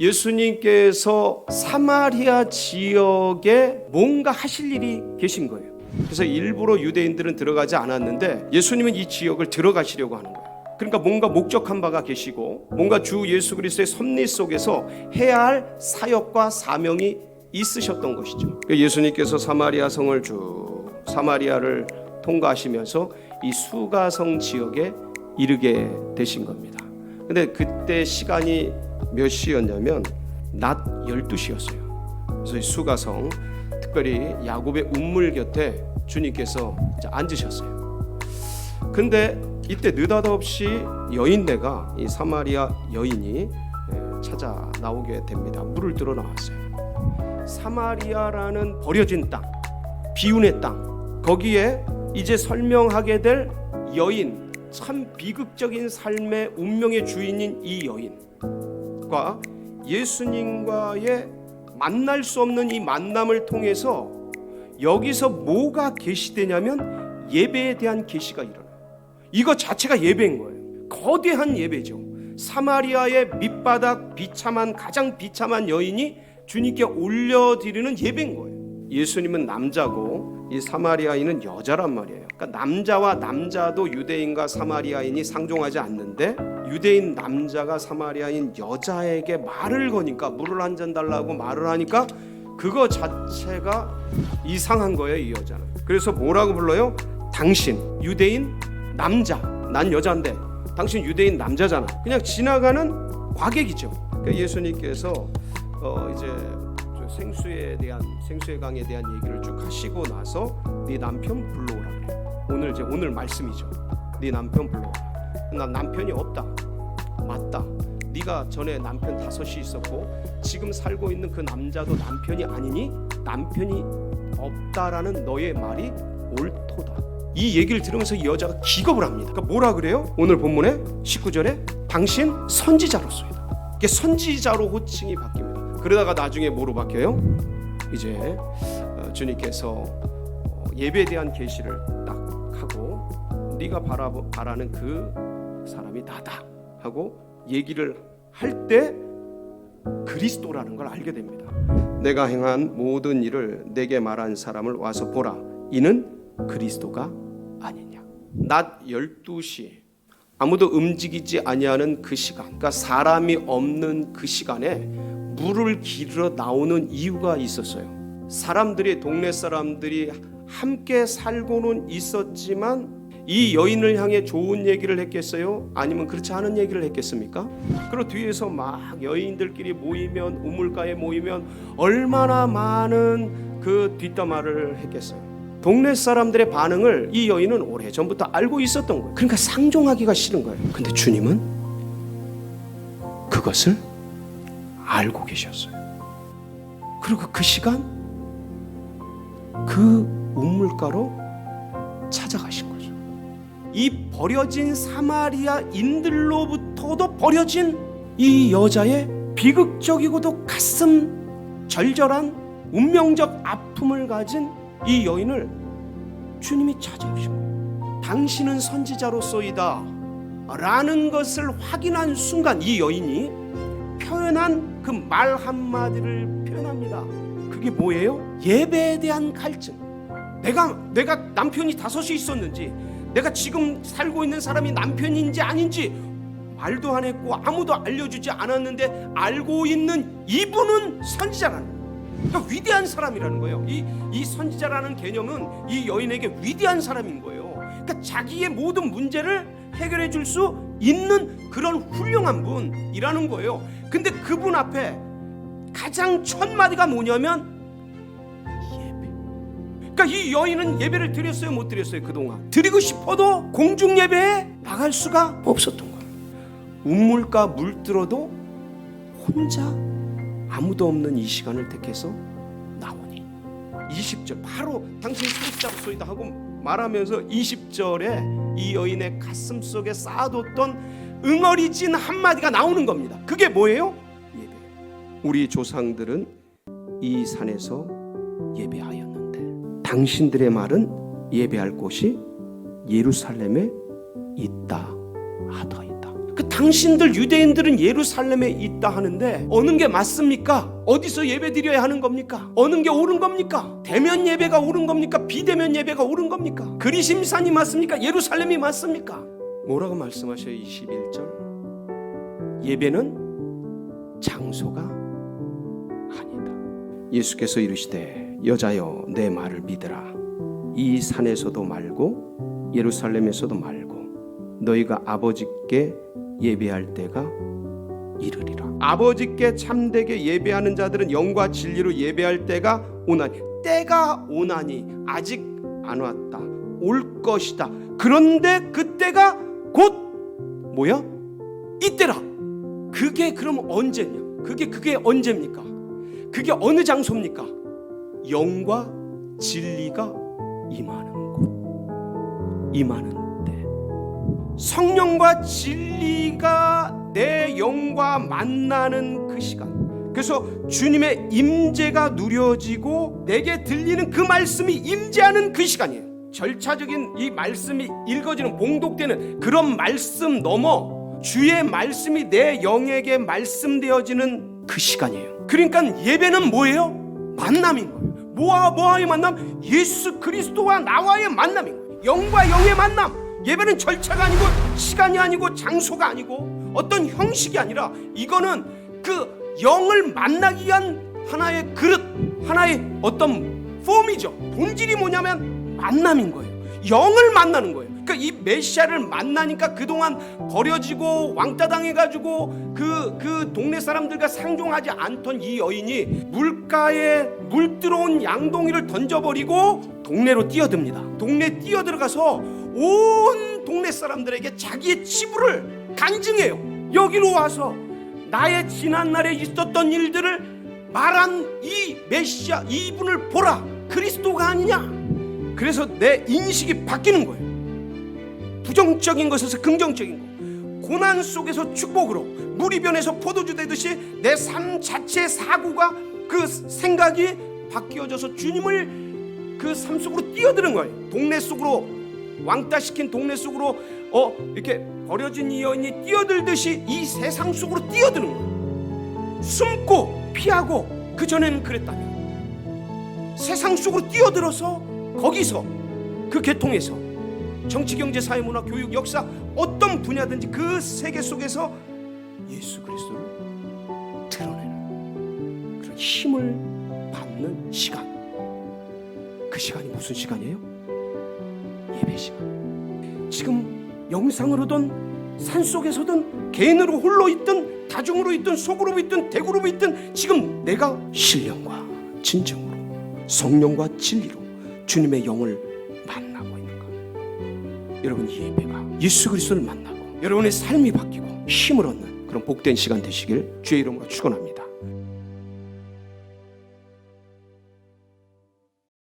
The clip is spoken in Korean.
예수님께서 사마리아 지역에 뭔가 하실 일이 계신 거예요. 그래서 일부러 유대인들은 들어가지 않았는데 예수님은 이 지역을 들어가시려고 하는 거예요. 그러니까 뭔가 목적한 바가 계시고 뭔가 주 예수 그리스도의 섭리 속에서 해야 할 사역과 사명이 있으셨던 것이죠. 예수님께서 사마리아 성을 쭉 사마리아를 통과하시면서 이 수가성 지역에 이르게 되신 겁니다. 근데 그때 시간이 몇 시였냐면 낮 12시였어요. 그래서 이 수가성, 특별히 야곱의 운물 곁에 주님께서 이제 앉으셨어요. 근데 이때 느닷없이 여인네가, 이 사마리아 여인이 찾아 나오게 됩니다. 물을 들어 나왔어요. 사마리아라는 버려진 땅, 비운의 땅, 거기에 이제 설명하게 될 여인, 참 비극적인 삶의 운명의 주인인 이 여인과 예수님과의 만날 수 없는 이 만남을 통해서 여기서 뭐가 계시되냐면 예배에 대한 계시가 일어나요. 이거 자체가 예배인 거예요. 거대한 예배죠. 사마리아의 밑바닥 비참한, 가장 비참한 여인이 주님께 올려드리는 예배인 거예요. 예수님은 남자고 이 사마리아인은 여자란 말이에요. 그러니까 남자와 남자도 유대인과 사마리아인이 상종하지 않는데 유대인 남자가 사마리아인 여자에게 말을 거니까, 물을 한 잔 달라고 말을 하니까 그거 자체가 이상한 거예요, 이 여자는. 그래서 뭐라고 불러요? 당신 유대인 남자, 난 여자인데 당신 유대인 남자잖아. 그냥 지나가는 과객이죠. 그러니까 예수님께서 이제 생수에 생수의 강에 대한 얘기를 쭉 하시고 나서 네 남편 불러오라 그래요. 오늘 말씀이죠. 네 남편 불러오라. 나 남편이 없다. 맞다. 네가 전에 남편 5이 있었고 지금 살고 있는 그 남자도 남편이 아니니 남편이 없다라는 너의 말이 옳도다. 이 얘기를 들으면서 이 여자가 기겁을 합니다. 그러니까 뭐라 그래요? 오늘 본문에 19절에 당신 선지자로소이다. 이게 선지자로 호칭이 바뀝니다. 그러다가 나중에 뭐로 바뀌어요? 이제 주님께서 예배에 대한 계시를 딱 하고 네가 바라는 그 사람이 나다 하고 얘기를 할 때 그리스도라는 걸 알게 됩니다. 내가 행한 모든 일을 내게 말한 사람을 와서 보라. 이는 그리스도가 아니냐. 낮 12시 아무도 움직이지 아니하는 그 시간, 그러니까 사람이 없는 그 시간에 물을 기르러 나오는 이유가 있었어요. 동네 사람들이 함께 살고는 있었지만 이 여인을 향해 좋은 얘기를 했겠어요? 아니면 그렇지 않은 얘기를 했겠습니까? 그리고 뒤에서 막 여인들끼리 모이면, 우물가에 모이면 얼마나 많은 그 뒷담화를 했겠어요. 동네 사람들의 반응을 이 여인은 오래전부터 알고 있었던 거예요. 그러니까 상종하기가 싫은 거예요. 근데 주님은 그것을 알고 계셨어요. 그리고 그 시간 그 우물가로 찾아가신 거죠. 이 버려진 사마리아인들로부터도 버려진 이 여자의 비극적이고도 가슴 절절한 운명적 아픔을 가진 이 여인을 주님이 찾아오신 거예요. 당신은 선지자로소이다 라는 것을 확인한 순간 이 여인이 표현한 그 말 한마디를 표현합니다. 그게 뭐예요? 예배에 대한 갈증. 내가 남편이 5이 있었는지, 내가 지금 살고 있는 사람이 남편인지 아닌지 말도 안 했고 아무도 알려주지 않았는데 알고 있는 이분은 선지자라는 거예요. 그러니까 위대한 사람이라는 거예요. 이 선지자라는 개념은 이 여인에게 위대한 사람인 거예요. 그러니까 자기의 모든 문제를 해결해 줄 수 있는 그런 훌륭한 분이라는 거예요. 근데 그분 앞에 가장 첫 마디가 뭐냐면 예배. 그러니까 이 여인은 예배를 드렸어요, 못 드렸어요? 그동안 드리고 싶어도 공중 예배에 나갈 수가 없었던 거예요. 우물가 물들어도 혼자 아무도 없는 이 시간을 택해서 나오니 20절 바로 당신 선지자로소이다 하고 말하면서 20절에 이 여인의 가슴 속에 쌓아뒀던 응어리진 한마디가 나오는 겁니다. 그게 뭐예요? 예배. 우리 조상들은 이 산에서 예배하였는데 당신들의 말은 예배할 곳이 예루살렘에 있다 하더이다. 그 당신들 유대인들은 예루살렘에 있다 하는데 어느 게 맞습니까? 어디서 예배 드려야 하는 겁니까? 어느 게 옳은 겁니까? 대면 예배가 옳은 겁니까? 비대면 예배가 옳은 겁니까? 그리심산이 맞습니까? 예루살렘이 맞습니까? 뭐라고 말씀하셔요? 21절 예배는 장소가 아니다. 예수께서 이르시되 여자여 내 말을 믿으라. 이 산에서도 말고 예루살렘에서도 말고 너희가 아버지께 예배할 때가 이르리라. 아버지께 참되게 예배하는 자들은 영과 진리로 예배할 때가 오나니, 때가 오나니 아직 안 왔다. 올 것이다. 그런데 그때가 곧 뭐야? 이때라. 그게 그럼 언제냐? 그게 언제입니까? 그게 어느 장소입니까? 영과 진리가 임하는 곳, 임하는 때. 성령과 진리가 내 영과 만나는 그 시간. 그래서 주님의 임재가 누려지고 내게 들리는 그 말씀이 임재하는 그 시간이에요. 절차적인 이 말씀이 읽어지는, 봉독되는 그런 말씀 넘어 주의 말씀이 내 영에게 말씀되어지는 그 시간이에요. 그러니까 예배는 뭐예요? 만남인 거예요. 뭐와의 만남? 예수 그리스도와 나와의 만남인 거예요. 영과 영의 만남. 예배는 절차가 아니고 시간이 아니고 장소가 아니고 어떤 형식이 아니라 이거는 그 영을 만나기 위한 하나의 그릇, 하나의 어떤 폼이죠. 본질이 뭐냐면 만남인 거예요. 영을 만나는 거예요. 그러니까 이 메시아를 만나니까 그동안 버려지고 왕따 당해가지고 그 동네 사람들과 상종하지 않던 이 여인이 물가에 물 들어온 양동이를 던져버리고 동네로 뛰어듭니다. 동네 뛰어들어가서 온 동네 사람들에게 자기의 치부를 간증해요. 여기로 와서 나의 지난날에 있었던 일들을 말한 이 메시아, 이분을 보라. 그리스도가 아니냐. 그래서 내 인식이 바뀌는 거예요. 부정적인 것에서 긍정적인 것, 고난 속에서 축복으로, 무리변에서 포도주 되듯이 내 삶 자체의 사고가, 그 생각이 바뀌어져서 주님을 그 삶 속으로 뛰어드는 거예요. 동네 속으로, 왕따시킨 동네 속으로 이렇게 버려진 이 여인이 뛰어들듯이 이 세상 속으로 뛰어드는 거예요. 숨고 피하고, 그전에는 그랬다면 세상 속으로 뛰어들어서 거기서 그 계통에서 정치, 경제, 사회, 문화, 교육, 역사 어떤 분야든지 그 세계 속에서 예수 그리스도를 드러내는 그런 힘을 받는 시간. 그 시간이 무슨 시간이에요? 예배 시간. 지금 영상으로든 산속에서든 개인으로 홀로 있든 다중으로 있든 소그룹 있든 대그룹 있든 지금 내가 신령과 진정으로 성령과 진리로 주님의 영을 만나고 있는 것. 여러분, 이 예배가 예수 그리스도를 만나고 여러분의 삶이 바뀌고 힘을 얻는 그런 복된 시간 되시길 주의 이름으로 축원합니다.